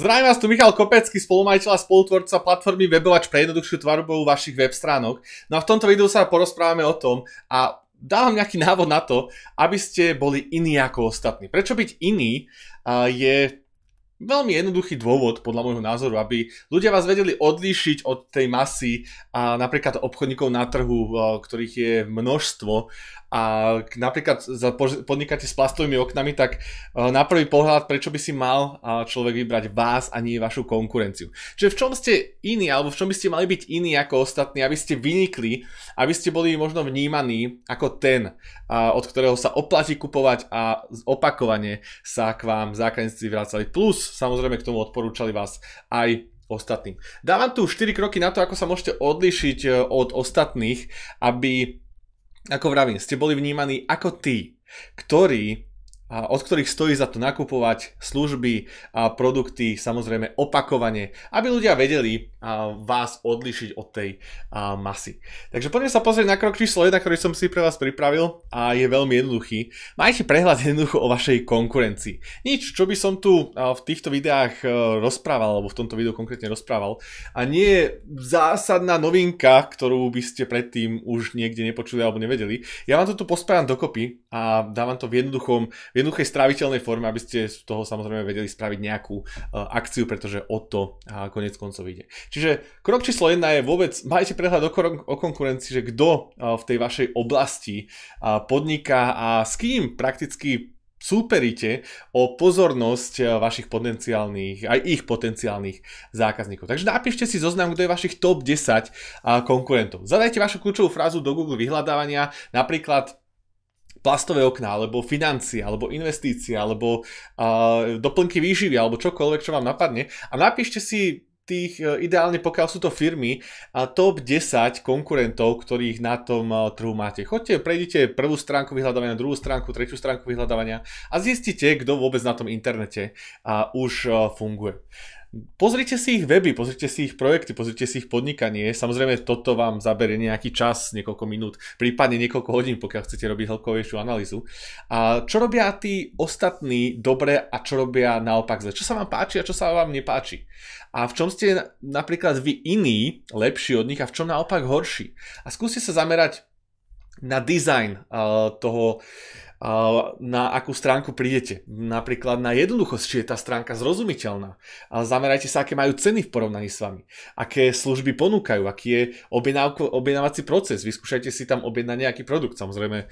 Zdravím vás, tu Michal Kopecký, spolumajiteľ a spolutvorca platformy Webovač pre jednoduchšiu tvorbu vašich web stránok. No a v tomto videu sa porozprávame o tom a dávam nejaký návod na to, aby ste boli iní ako ostatní. Prečo byť iný je veľmi jednoduchý dôvod, podľa môjho názoru, aby ľudia vás vedeli odlíšiť od tej masy a napríklad obchodníkov na trhu, ktorých je množstvo. A napríklad podnikáte s plastovými oknami, tak na prvý pohľad, prečo by si mal človek vybrať vás a nie vašu konkurenciu. Čiže v čom ste iní, alebo v čom by ste mali byť iní ako ostatní, aby ste vynikli, aby ste boli možno vnímaní ako ten, od ktorého sa oplatí kupovať a opakovane sa k vám zákazníci vracali. Plus, samozrejme, k tomu odporúčali vás aj ostatným. Dávam tu 4 kroky na to, ako sa môžete odlíšiť od ostatných, aby, ako vravím, ste boli vnímaní ako tí, od ktorých stojí za to nakupovať služby a produkty, samozrejme opakovane, aby ľudia vedeli vás odlíšiť od tej masy. Takže poďme sa pozrieť na krok číslo 1, ktorý som si pre vás pripravil a je veľmi jednoduchý. Majte prehľad jednoducho o vašej konkurencii. Nič, čo by som tu v týchto videách rozprával, alebo v tomto videu konkrétne rozprával, a nie je zásadná novinka, ktorú by ste predtým už niekde nepočuli alebo nevedeli. Ja vám to tu pospájam dokopy a dávam to v jednoduchej stráviteľnej forme, aby ste z toho samozrejme vedeli spraviť nejakú akciu, pretože o to koniec koncov ide. Čiže krok číslo 1 je vôbec, majte prehľad o konkurencii, že kto v tej vašej oblasti podniká a s kým prakticky súperíte o pozornosť vašich potenciálnych, aj ich potenciálnych zákazníkov. Takže napíšte si zoznam, kto je vašich top 10 konkurentov. Zadajte vašu kľúčovú frázu do Google vyhľadávania, napríklad plastové okná, alebo financie, alebo investície, alebo doplnky výživy, alebo čokoľvek, čo vám napadne. A napíšte si tých, ideálne pokiaľ sú to firmy, top 10 konkurentov, ktorých na tom trhu máte. Choďte, prejdite prvú stránku vyhľadávania, druhú stránku, tretiu stránku vyhľadávania a zistite, kto vôbec na tom internete už funguje. Pozrite si ich weby, pozrite si ich projekty, pozrite si ich podnikanie. Samozrejme, toto vám zaberie nejaký čas, niekoľko minút, prípadne niekoľko hodín, pokiaľ chcete robiť hĺbkovejšiu analýzu. A čo robia tí ostatní dobre a čo robia naopak zle? Čo sa vám páči a čo sa vám nepáči? A v čom ste napríklad vy iní, lepší od nich a v čom naopak horší? A skúste sa zamerať na dizajn toho, na akú stránku prídete. Napríklad na jednoduchosť, či je tá stránka zrozumiteľná. Zamerajte sa, aké majú ceny v porovnaní s vami. Aké služby ponúkajú, aký je objednávací proces. Vyskúšajte si tam objednať nejaký produkt. Samozrejme,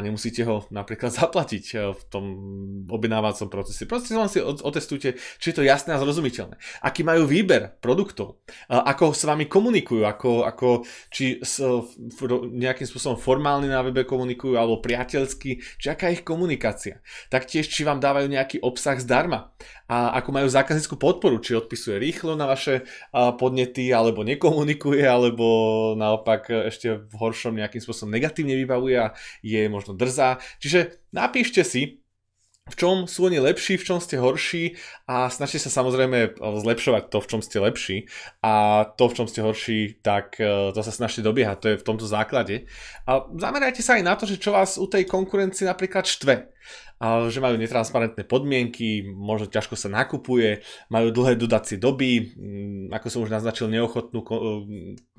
nemusíte ho napríklad zaplatiť v tom objednávacom procese. Proste len si otestujte, či je to jasné a zrozumiteľné. Aký majú výber produktov. Ako s vami komunikujú. Či nejakým spôsobom formálne na webe komunikujú, alebo priateľsky, či aká je ich komunikácia. Taktiež, či vám dávajú nejaký obsah zdarma. A ako majú zákaznícku podporu, či odpisuje rýchlo na vaše podnety, alebo nekomunikuje, alebo naopak ešte v horšom nejakým spôsobom negatívne vybavuje a je možno drzá. Čiže napíšte si, v čom sú oni lepší, v čom ste horší a snažte sa samozrejme zlepšovať to, v čom ste lepší a to, v čom ste horší, tak to sa snažte dobiehať, to je v tomto základe. A zamerajte sa aj na to, že čo vás u tej konkurencii napríklad štve. Že majú netransparentné podmienky, možno ťažko sa nakupuje, majú dlhé dodacie doby, ako som už naznačil, neochotnú,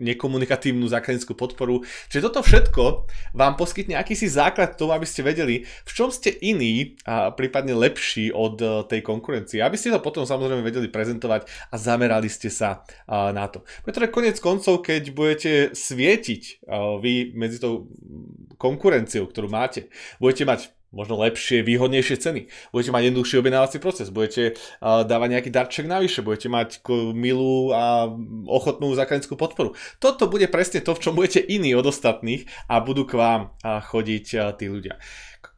nekomunikatívnu zákaznícku podporu. Čiže toto všetko vám poskytne akýsi základ toho, aby ste vedeli, v čom ste iní a prípadne lepší od tej konkurencie. Aby ste to potom samozrejme vedeli prezentovať a zamerali ste sa na to. Pretože koniec koncov, keď budete svietiť vy medzi tou konkurenciou, ktorú máte, budete mať možno lepšie, výhodnejšie ceny. Budete mať jednoduchší objednávací proces, budete dávať nejaký darček navyše, budete mať milú a ochotnú zákaznícku podporu. Toto bude presne to, v čom budete iní od ostatných a budú k vám chodiť tí ľudia.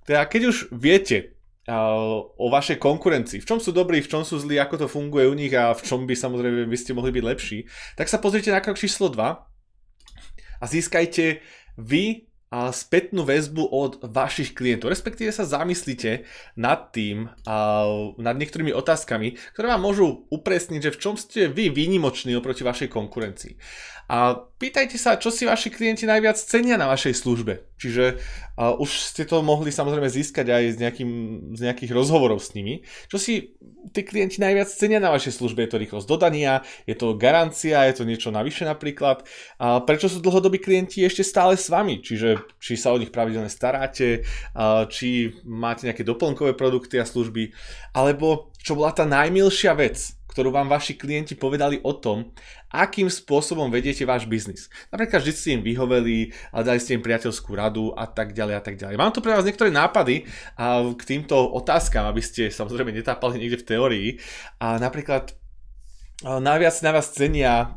Teda keď už viete o vašej konkurencii, v čom sú dobrí, v čom sú zlí, ako to funguje u nich a v čom by samozrejme by ste mohli byť lepší, tak sa pozrite na krok číslo 2 a získajte vy spätnú väzbu od vašich klientov. Respektíve sa zamyslite nad tým, nad niektorými otázkami, ktoré vám môžu upresniť, že v čom ste vy výnimoční oproti vašej konkurencii. A pýtajte sa, čo si vaši klienti najviac cenia na vašej službe. Čiže už ste to mohli samozrejme získať aj z nejakých rozhovorov s nimi. Čo si tí klienti najviac cenia na vašej službe? Je to rýchlosť dodania, je to garancia, je to niečo navyše napríklad. Prečo sú dlhodobí klienti ešte stále s vami? Čiže či sa o nich pravidelne staráte, či máte nejaké doplnkové produkty a služby, alebo čo bola tá najmilšia vec, ktorú vám vaši klienti povedali o tom, akým spôsobom vediete váš biznis. Napríklad vždy ste im vyhoveli, dali ste im priateľskú radu a tak ďalej a tak ďalej. Mám tu pre vás niektoré nápady k týmto otázkam, aby ste samozrejme netápali niekde v teórii. Napríklad najviac na vás cenia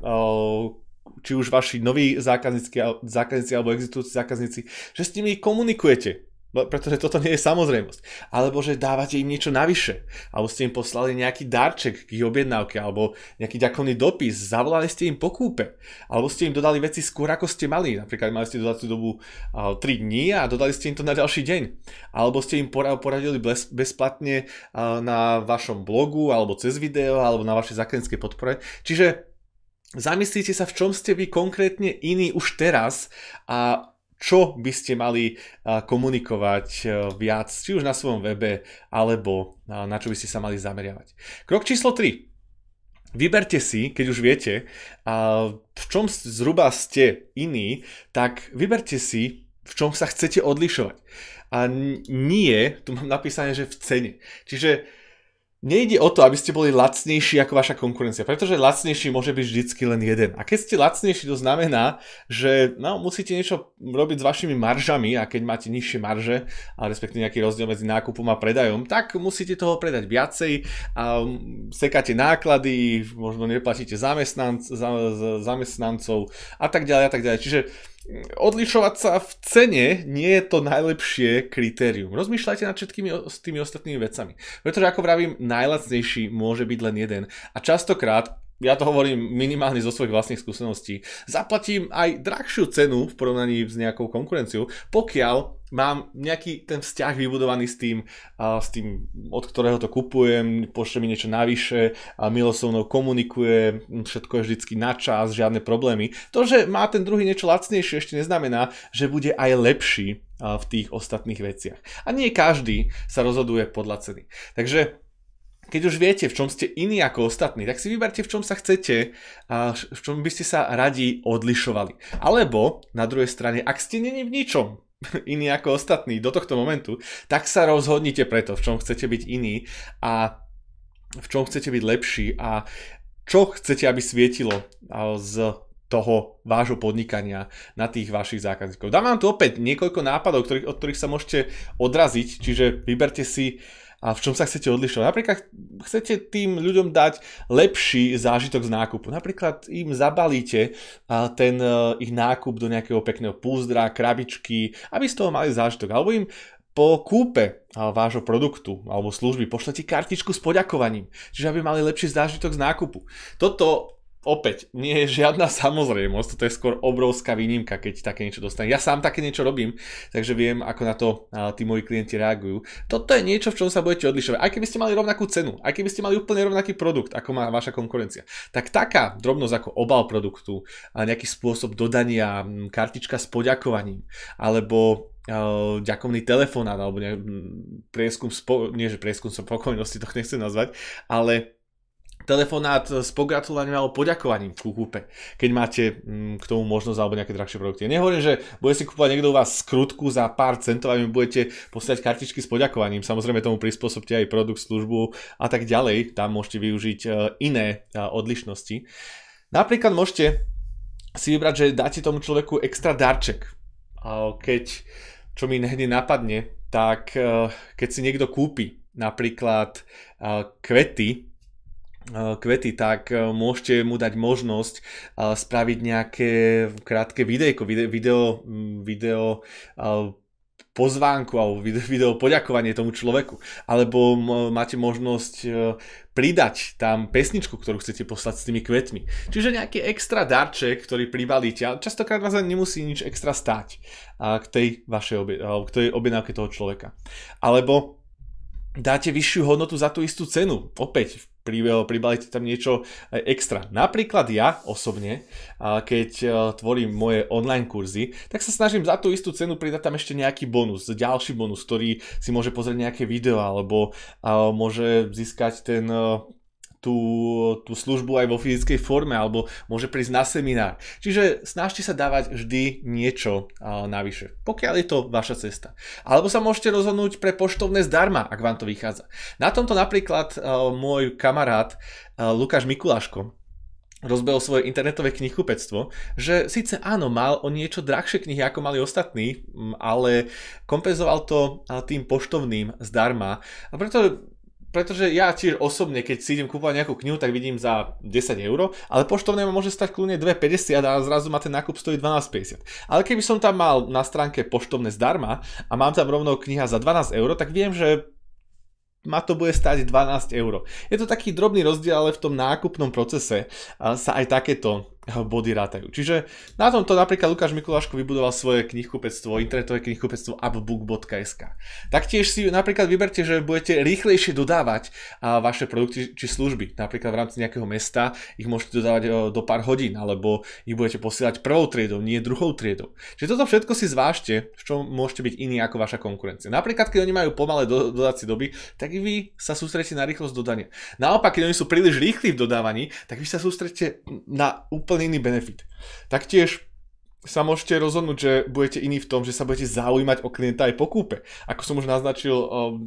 či už vaši noví zákazníci alebo existujúci zákazníci, že s nimi komunikujete. Pretože toto nie je samozrejmosť. Alebo že dávate im niečo navyše. Alebo ste im poslali nejaký darček k ich objednávke. Alebo nejaký ďakovný dopis. Zavolali ste im po kúpe. Alebo ste im dodali veci skôr ako ste mali. Napríklad mali ste dodať dobu 3 dní a dodali ste im to na ďalší deň. Alebo ste im poradili bezplatne na vašom blogu alebo cez video alebo na vašej zákazníckej podpore. Čiže zamyslite sa, v čom ste vy konkrétne iní už teraz a čo by ste mali komunikovať viac, či už na svojom webe, alebo na čo by ste sa mali zameriavať. Krok číslo 3. Vyberte si, keď už viete, v čom zhruba ste iní, tak vyberte si, v čom sa chcete odlišovať. A nie, tu mám napísané, že v cene. Čiže nejde o to, aby ste boli lacnejší ako vaša konkurencia, pretože lacnejší môže byť vždycky len jeden. A keď ste lacnejší, to znamená, že musíte niečo robiť s vašimi maržami a keď máte nižšie marže, a respektíve nejaký rozdiel medzi nákupom a predajom, tak musíte toho predať viacej a sekáte náklady, možno neplatíte zamestnancov a tak ďalej a tak ďalej. Čiže odlišovať sa v cene nie je to najlepšie kritérium. Rozmýšľajte nad všetkými tými ostatnými vecami. Pretože ako vravím, najlacnejší môže byť len jeden. A častokrát, ja to hovorím minimálne zo svojich vlastných skúseností, zaplatím aj drahšiu cenu v porovnaní s nejakou konkurenciou, pokiaľ mám nejaký ten vzťah vybudovaný s tým, od ktorého to kupujem, pošle mi niečo navyše, milo so mnou komunikuje, všetko je vždycky na čas, žiadne problémy. To, že má ten druhý niečo lacnejšie, ešte neznamená, že bude aj lepší v tých ostatných veciach. A nie každý sa rozhoduje podľa ceny. Takže keď už viete, v čom ste iní ako ostatní, tak si vyberte, v čom sa chcete a v čom by ste sa radi odlišovali. Alebo na druhej strane, ak ste není v ničom iní ako ostatní do tohto momentu, tak sa rozhodnite preto, v čom chcete byť iní a v čom chcete byť lepší a čo chcete, aby svietilo z toho vášho podnikania na tých vašich zákazníkov. Dám vám tu opäť niekoľko nápadov, od ktorých sa môžete odraziť, čiže vyberte si, a v čom sa chcete odlišovať. Napríklad chcete tým ľuďom dať lepší zážitok z nákupu. Napríklad im zabalíte ten ich nákup do nejakého pekného púzdra, krabičky, aby z toho mali zážitok. Alebo im po kúpe vášho produktu alebo služby pošlete kartičku s poďakovaním. Čiže aby mali lepší zážitok z nákupu. Toto opäť, nie je žiadna samozrejmosť, toto je skôr obrovská výnimka, keď také niečo dostane. Ja sám také niečo robím, takže viem, ako na to tí moji klienti reagujú. Toto je niečo, v čom sa budete odlišovať. Aj keby ste mali rovnakú cenu, aj keby ste mali úplne rovnaký produkt, ako má vaša konkurencia, tak taká drobnosť ako obal produktu, nejaký spôsob dodania, kartička s poďakovaním, alebo ďakovný telefonát, alebo prieskum spokojnosti, to nechcem nazvať, ale telefonát s pogratulovaním alebo poďakovaním ku kúpe, keď máte k tomu možnosť alebo nejaké drahšie produkty. Nehovorím, že bude si kúpovať niekto u vás skrutku za pár centov a vy budete poslať kartičky s poďakovaním. Samozrejme tomu prispôsobte aj produkt, službu a tak ďalej. Tam môžete využiť iné odlišnosti. Napríklad môžete si vybrať, že dáte tomu človeku extra darček. Keď, čo mi hneď napadne, tak keď si niekto kúpi napríklad kvety, tak môžete mu dať možnosť spraviť nejaké krátke videjko, video pozvánku alebo video poďakovanie tomu človeku, alebo máte možnosť pridať tam pesničku, ktorú chcete poslať s tými kvetmi. Čiže nejaký extra darček, ktorý pribalíte, ale častokrát vás nemusí nič extra stáť k tej vašej k tej objednávke toho človeka. Alebo dáte vyššiu hodnotu za tú istú cenu. Opäť pribalíte tam niečo extra. Napríklad ja osobne, keď tvorím moje online kurzy, tak sa snažím za tú istú cenu pridať tam ešte nejaký bonus, ďalší bonus, ktorý si môže pozrieť nejaké video alebo môže získať tú službu aj vo fyzickej forme alebo môže prísť na seminár. Čiže snažte sa dávať vždy niečo navyše, pokiaľ je to vaša cesta. Alebo sa môžete rozhodnúť pre poštovné zdarma, ak vám to vychádza. Na tomto napríklad môj kamarát Lukáš Mikuláško rozbehol svoje internetové knihkupectvo, že síce áno, mal o niečo drahšie knihy, ako mali ostatní, ale kompenzoval to tým poštovným zdarma. A pretože ja tiež osobne, keď si idem kúpovať nejakú knihu, tak vidím za 10 €, ale poštovné ma môže stať kľudne 2,50 a zrazu ma ten nákup stojí 12,50. Ale keby som tam mal na stránke poštovné zdarma a mám tam rovno kniha za 12 €, tak viem, že ma to bude stáť 12 €. Je to taký drobný rozdiel, ale v tom nákupnom procese sa aj takéto body rátajú. Čiže na tomto napríklad Lukáš Mikuláško vybudoval svoje knihkupectvo, internetové knihkupectvo upbook.sk. Taktiež si napríklad vyberte, že budete rýchlejšie dodávať vaše produkty či služby. Napríklad v rámci nejakého mesta ich môžete dodávať do pár hodín, alebo ich budete posielať prvou triedou, nie druhou triedou. Čiže toto všetko si zvážte, v čom môžete byť iní ako vaša konkurencia. Napríklad, keď oni majú pomalé dodacie doby, tak i vy sa sústredíte na rýchlosť dodania. Naopak, keď oni sú príliš rýchli v dodávaní, tak vy sa sústredíte na úplne iný benefit. Taktiež sa môžete rozhodnúť, že budete iní v tom, že sa budete zaujímať o klienta aj po kúpe. Ako som už naznačil,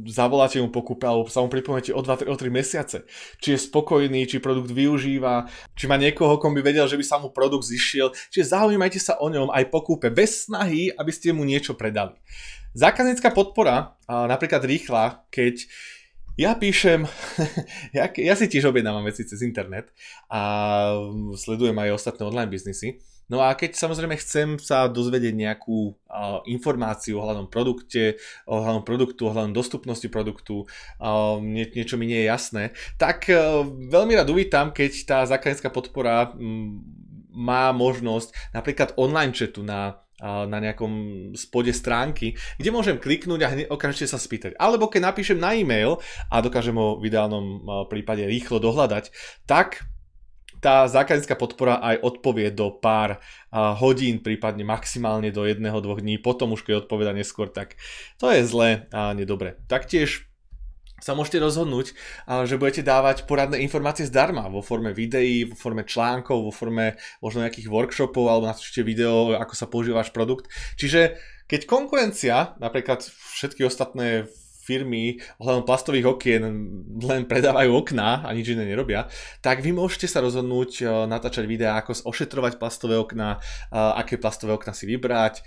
zavoláte mu po kúpe alebo sa mu pripomeniete o 2-3 mesiace. Či je spokojný, či produkt využíva, či má niekoho, kom by vedel, že by sa mu produkt zišiel. Čiže zaujímajte sa o ňom aj po kúpe, bez snahy, aby ste mu niečo predali. Zákaznícka podpora, napríklad rýchla, keď ja píšem, ja si tiež objednávam veci cez internet a sledujem aj ostatné online biznisy. No a keď samozrejme chcem sa dozvedieť nejakú informáciu ohľadom produktu, ohľadom dostupnosti produktu, niečo mi nie je jasné, tak veľmi rád uvítam, keď tá zákaznícka podpora má možnosť napríklad online chatu na nejakom spode stránky, kde môžem kliknúť a okamžite sa spýtať. Alebo keď napíšem na e-mail a dokážem ho v ideálnom prípade rýchlo dohľadať, tak tá zákaznícka podpora aj odpovie do pár hodín, prípadne maximálne do 1-2 dní, potom už keď odpoveda neskôr, tak to je zlé a nedobre. Taktiež sa môžete rozhodnúť, že budete dávať poradné informácie zdarma vo forme videí, vo forme článkov, vo forme možno nejakých workshopov alebo natočíte video, ako sa používa váš produkt. Čiže keď konkurencia, napríklad všetky ostatné firmy ohľadom plastových okien len predávajú okná a nič iné nerobia, tak vy môžete sa rozhodnúť natáčať videá, ako ošetrovať plastové okná, aké plastové okná si vybrať,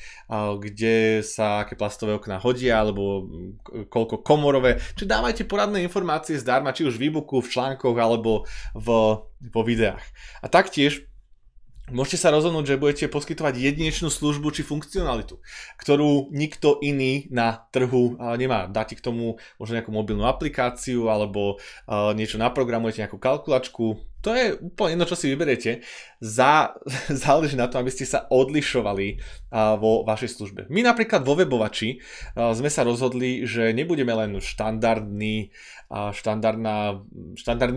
kde sa aké plastové okná hodia, alebo koľko komorové. Čiže dávajte poradné informácie zdarma, či už v e-booku, v článkoch, alebo vo videách. A taktiež môžete sa rozhodnúť, že budete poskytovať jedinečnú službu či funkcionalitu, ktorú nikto iný na trhu nemá. Dáte k tomu možno nejakú mobilnú aplikáciu alebo niečo naprogramujete, nejakú kalkulačku. To je úplne jedno, čo si vyberiete. Záleží na tom, aby ste sa odlišovali vo vašej službe. My napríklad vo Webovači sme sa rozhodli, že nebudeme len štandardný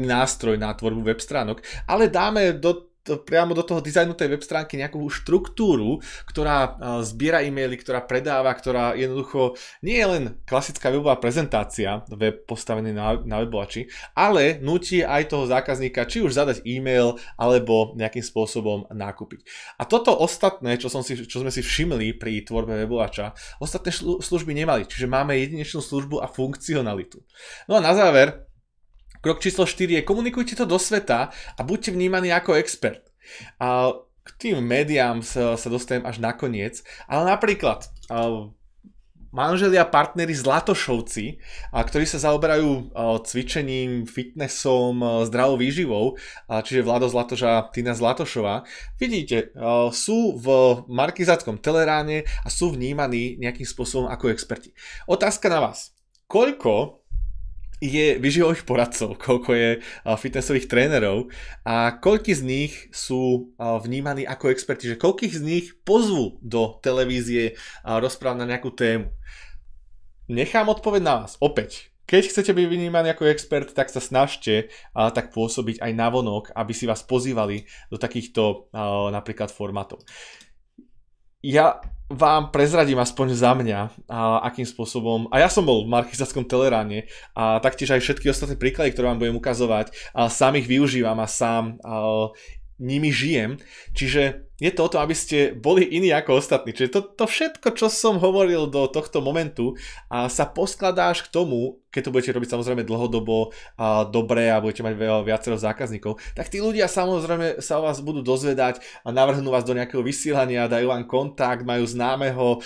nástroj na tvorbu web stránok, ale dáme priamo do toho dizajnu tej web stránky nejakú štruktúru, ktorá zbiera e-maily, ktorá predáva, ktorá jednoducho nie je len klasická webová prezentácia, web postavený na Webovači, ale núti aj toho zákazníka či už zadať e-mail alebo nejakým spôsobom nakúpiť. A toto ostatné, čo sme si všimli pri tvorbe Webovača, ostatné služby nemali, čiže máme jedinečnú službu a funkcionalitu. No a na záver, krok číslo 4 je komunikujte to do sveta a buďte vnímaní ako expert. A k tým médiám sa dostanem až nakoniec, ale napríklad manželia, partneri Zlatošovci, ktorí sa zaoberajú cvičením, fitnessom, zdravou výživou, čiže Vlado Zlatoš a Tina Zlatošová. Vidíte, sú v Markizátskom teleráne a sú vnímaní nejakým spôsobom ako experti. Otázka na vás. Koľko je výživových poradcov, koľko je fitnessových trénerov a koľký z nich sú vnímaní ako experti, že koľkých z nich pozvú do televízie rozprávať na nejakú tému. Nechám odpoveď na vás. Opäť, keď chcete byť vnímaní ako expert, tak sa snažte tak pôsobiť aj navonok, aby si vás pozývali do takýchto napríklad formátov. Ja vám prezradím aspoň za mňa, akým spôsobom, a ja som bol v Markizátskom teleráne a taktiež aj všetky ostatné príklady, ktoré vám budem ukazovať, sám ich využívam a sám nimi žijem, čiže je to o tom, aby ste boli iní ako ostatní. Čiže to všetko, čo som hovoril do tohto momentu, sa poskladá až k tomu, keď to budete robiť samozrejme dlhodobo dobre a budete mať viacero zákazníkov, tak tí ľudia samozrejme sa o vás budú dozvedať a navrhnú vás do nejakého vysielania, dajú vám kontakt, majú známeho,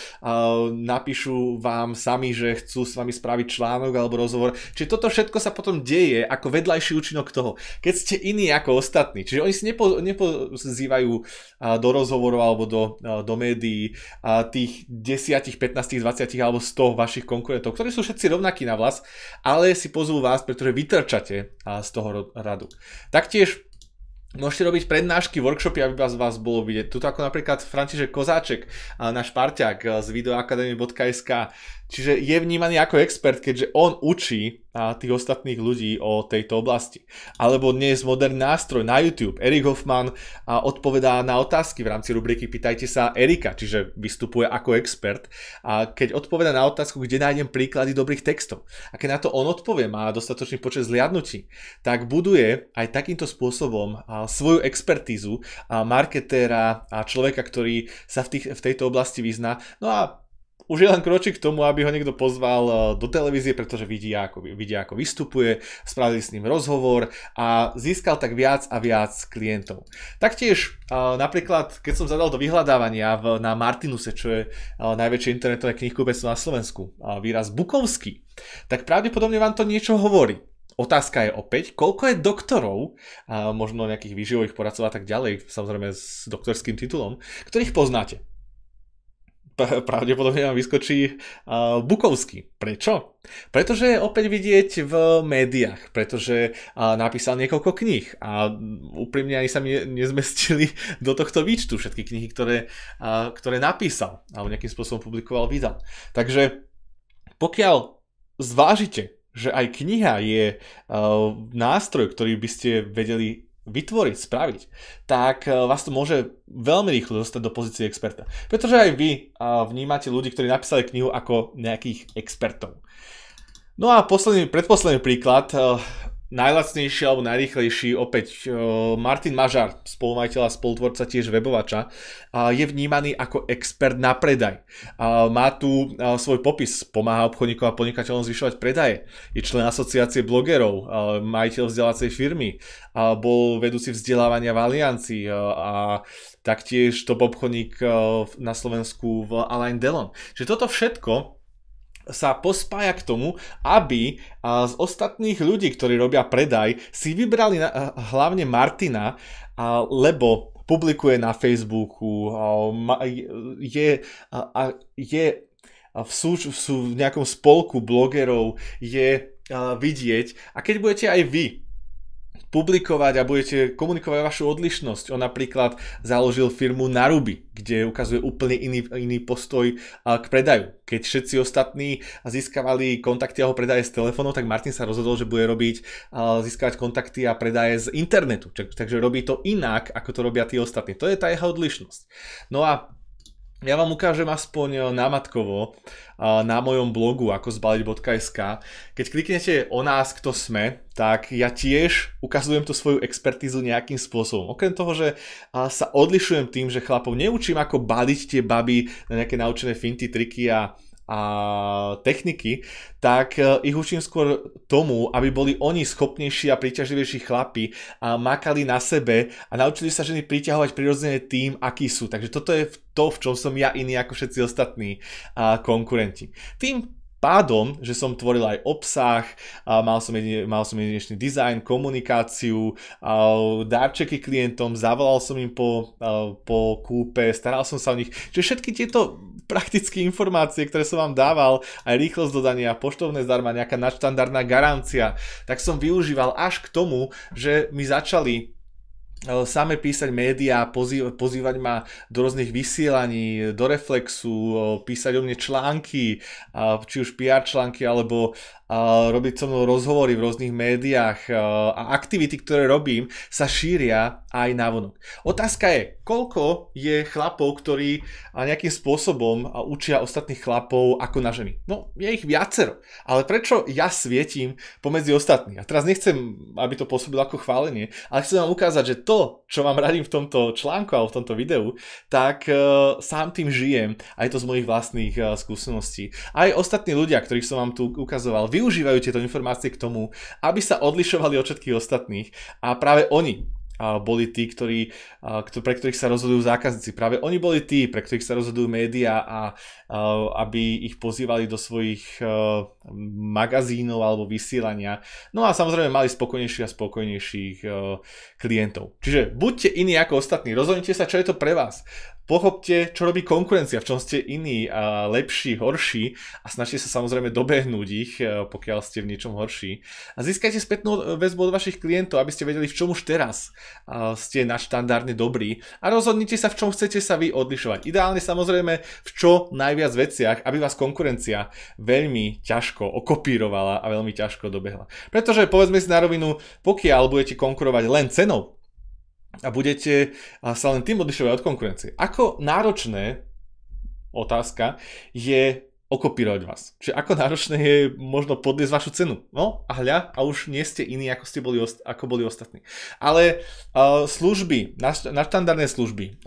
napíšu vám sami, že chcú s vami spraviť článok alebo rozhovor. Čiže toto všetko sa potom deje ako vedľajší účinok toho. Keď ste iní ako ostatní, čiže oni si nepozývajú do rozhovorov alebo do médií tých 10, 15, 20 alebo 100 vašich konkurentov, ktorí sú všetci rovnakí na vlas, ale si pozvú vás, pretože vytrčate z toho radu. Taktiež môžete robiť prednášky, workshopy, aby vás bolo vidieť. Tuto ako napríklad František Kozáček, náš parťák z videoakademie.sk. Čiže je vnímaný ako expert, keďže on učí tých ostatných ľudí o tejto oblasti. Alebo dnes moderný nástroj na YouTube. Erik Hoffman odpovedá na otázky v rámci rubriky Pýtajte sa Erika, čiže vystupuje ako expert. A keď odpovedá na otázku, kde nájdem príklady dobrých textov. A keď na to on odpovie, má dostatočný počet zliadnutí, tak buduje aj takýmto spôsobom svoju expertízu marketéra a človeka, ktorý sa v tejto oblasti vyzná. No a už je len kročík k tomu, aby ho niekto pozval do televízie, pretože vidia, ako vystupuje, spravili s ním rozhovor a získal tak viac a viac klientov. Taktiež napríklad, keď som zadal do vyhľadávania na Martinuse, čo je najväčšie internetové knihkupectvo na Slovensku, výraz Bukovský, tak pravdepodobne vám to niečo hovorí. Otázka je opäť, koľko je doktorov, možno nejakých výživových poradcov a tak ďalej, samozrejme s doktorským titulom, ktorých poznáte. Pravdepodobne vám vyskočí Bukovský. Prečo? Pretože je opäť vidieť v médiách, pretože napísal niekoľko kníh a úprimne ani sa mi nezmestili do tohto výčtu všetky knihy, ktoré napísal alebo nejakým spôsobom publikoval, vydal. Takže pokiaľ zvážite, že aj kniha je nástroj, ktorý by ste vedeli vytvoriť, spraviť, tak vás to môže veľmi rýchlo dostať do pozície experta. Pretože aj vy vnímate ľudí, ktorí napísali knihu ako nejakých expertov. No a predposledný príklad, najlacnejší alebo najrýchlejší, opäť Martin Mažar, spolumajiteľ a spolutvorca tiež webovača, je vnímaný ako expert na predaj. Má tu svoj popis, pomáha obchodníkom a podnikateľom zvyšovať predaje. Je člen asociácie blogerov, majiteľ vzdelávacej firmy, bol vedúci vzdelávania v Aliancii a taktiež top obchodník na Slovensku v Alain Delon. Čiže toto všetko sa pospája k tomu, aby z ostatných ľudí, ktorí robia predaj, si vybrali hlavne Martina, lebo publikuje na Facebooku, je v nejakom spolku blogerov, je vidieť. A keď budete aj vy publikovať a budete komunikovať vašu odlišnosť. On napríklad založil firmu Naruby, kde ukazuje úplne iný postoj k predaju. Keď všetci ostatní získavali kontakty a predaje z telefónov, tak Martin sa rozhodol, že bude získavať kontakty a predaje z internetu. Takže robí to inak, ako to robia tí ostatní. To je tá jeho odlišnosť. No a ja vám ukážem aspoň námatkovo na mojom blogu akozbaliť.sk. Keď kliknete o nás, kto sme, tak ja tiež ukazujem tú svoju expertízu nejakým spôsobom. Okrem toho, že sa odlišujem tým, že chlapov neučím, ako baliť tie baby na nejaké naučené finty, triky a a techniky, tak ich učím skôr tomu, aby boli oni schopnejší a príťažlivejší chlapi a makali na sebe a naučili sa ženy priťahovať prirodzene tým, akí sú. Takže toto je to, v čom som ja iný ako všetci ostatní konkurenti. Tým pádom, že som tvoril aj obsah, mal som jedinečný dizajn, komunikáciu, darčeky klientom, zavolal som im po kúpe, staral som sa o nich. Čiže všetky tieto praktické informácie, ktoré som vám dával, aj rýchlosť dodania, poštovné zdarma, nejaká nadštandardná garancia, tak som využíval až k tomu, že mi začali same písať médiá, pozývať ma do rôznych vysielaní, do Reflexu, písať o mne články, či už PR články, alebo robiť so mnou rozhovory v rôznych médiách a aktivity, ktoré robím, sa šíria aj navonok. Otázka je, koľko je chlapov, ktorí nejakým spôsobom učia ostatných chlapov ako na ženy? No, je ich viacero, ale prečo ja svietim pomedzi ostatných? A teraz nechcem, aby to pôsobilo ako chválenie, ale chcem vám ukázať, že to, čo vám radím v tomto článku alebo v tomto videu, tak sám tým žijem, aj to z mojich vlastných skúseností. Aj ostatní ľudia, ktorých som vám tu ukazoval, využívajú tieto informácie k tomu, aby sa odlišovali od všetkých ostatných a práve oni boli tí, pre ktorých sa rozhodujú zákazníci. Práve oni boli tí, pre ktorých sa rozhodujú médiá a aby ich pozývali do svojich magazínov alebo vysielania. No a samozrejme mali spokojnejších a spokojnejších klientov. Čiže buďte iní ako ostatní, rozhodnite sa, čo je to pre vás. Pochopte, čo robí konkurencia, v čom ste iní, lepší, horší a snažte sa samozrejme dobehnúť ich, pokiaľ ste v niečom horší. A získajte spätnú väzbu od vašich klientov, aby ste vedeli, v čom už teraz ste nadštandardne dobrí a rozhodnite sa, v čom chcete sa vy odlišovať. Ideálne samozrejme v čo najviac veciach, aby vás konkurencia veľmi ťažko okopírovala a veľmi ťažko dobehla. Pretože povedzme si na rovinu, pokiaľ budete konkurovať len cenou, a budete sa len tým odlišovať od konkurencie. Ako náročné, otázka, je okopírovať vás. Čiže ako náročné je možno podliesť vašu cenu. No a hľa, a už nie ste iní, ako boli ostatní. Ale služby, nadštandardné služby,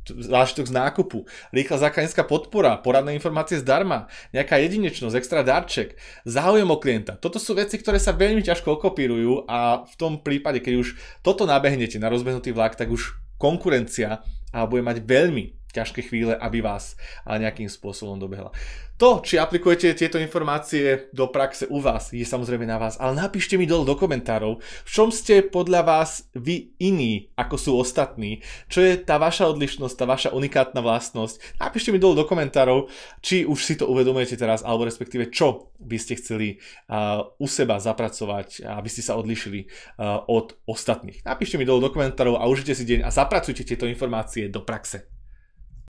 zážitok z nákupu, rýchla zákaznícka podpora, poradné informácie zdarma, nejaká jedinečnosť, extra darček, záujem o klienta. Toto sú veci, ktoré sa veľmi ťažko okopírujú a v tom prípade, keď už toto nabehnete na rozbehnutý vlak, tak už konkurencia bude mať veľmi ťažké chvíle, aby vás nejakým spôsobom dobehla. To, či aplikujete tieto informácie do praxe u vás, je samozrejme na vás, ale napíšte mi dole do komentárov, v čom ste podľa vás vy iní, ako sú ostatní, čo je tá vaša odlišnosť, tá vaša unikátna vlastnosť. Napíšte mi dole do komentárov, či už si to uvedomujete teraz, alebo respektíve čo by ste chceli u seba zapracovať, aby ste sa odlišili od ostatných. Napíšte mi dole do komentárov a užite si deň a zapracujte tieto informácie do praxe.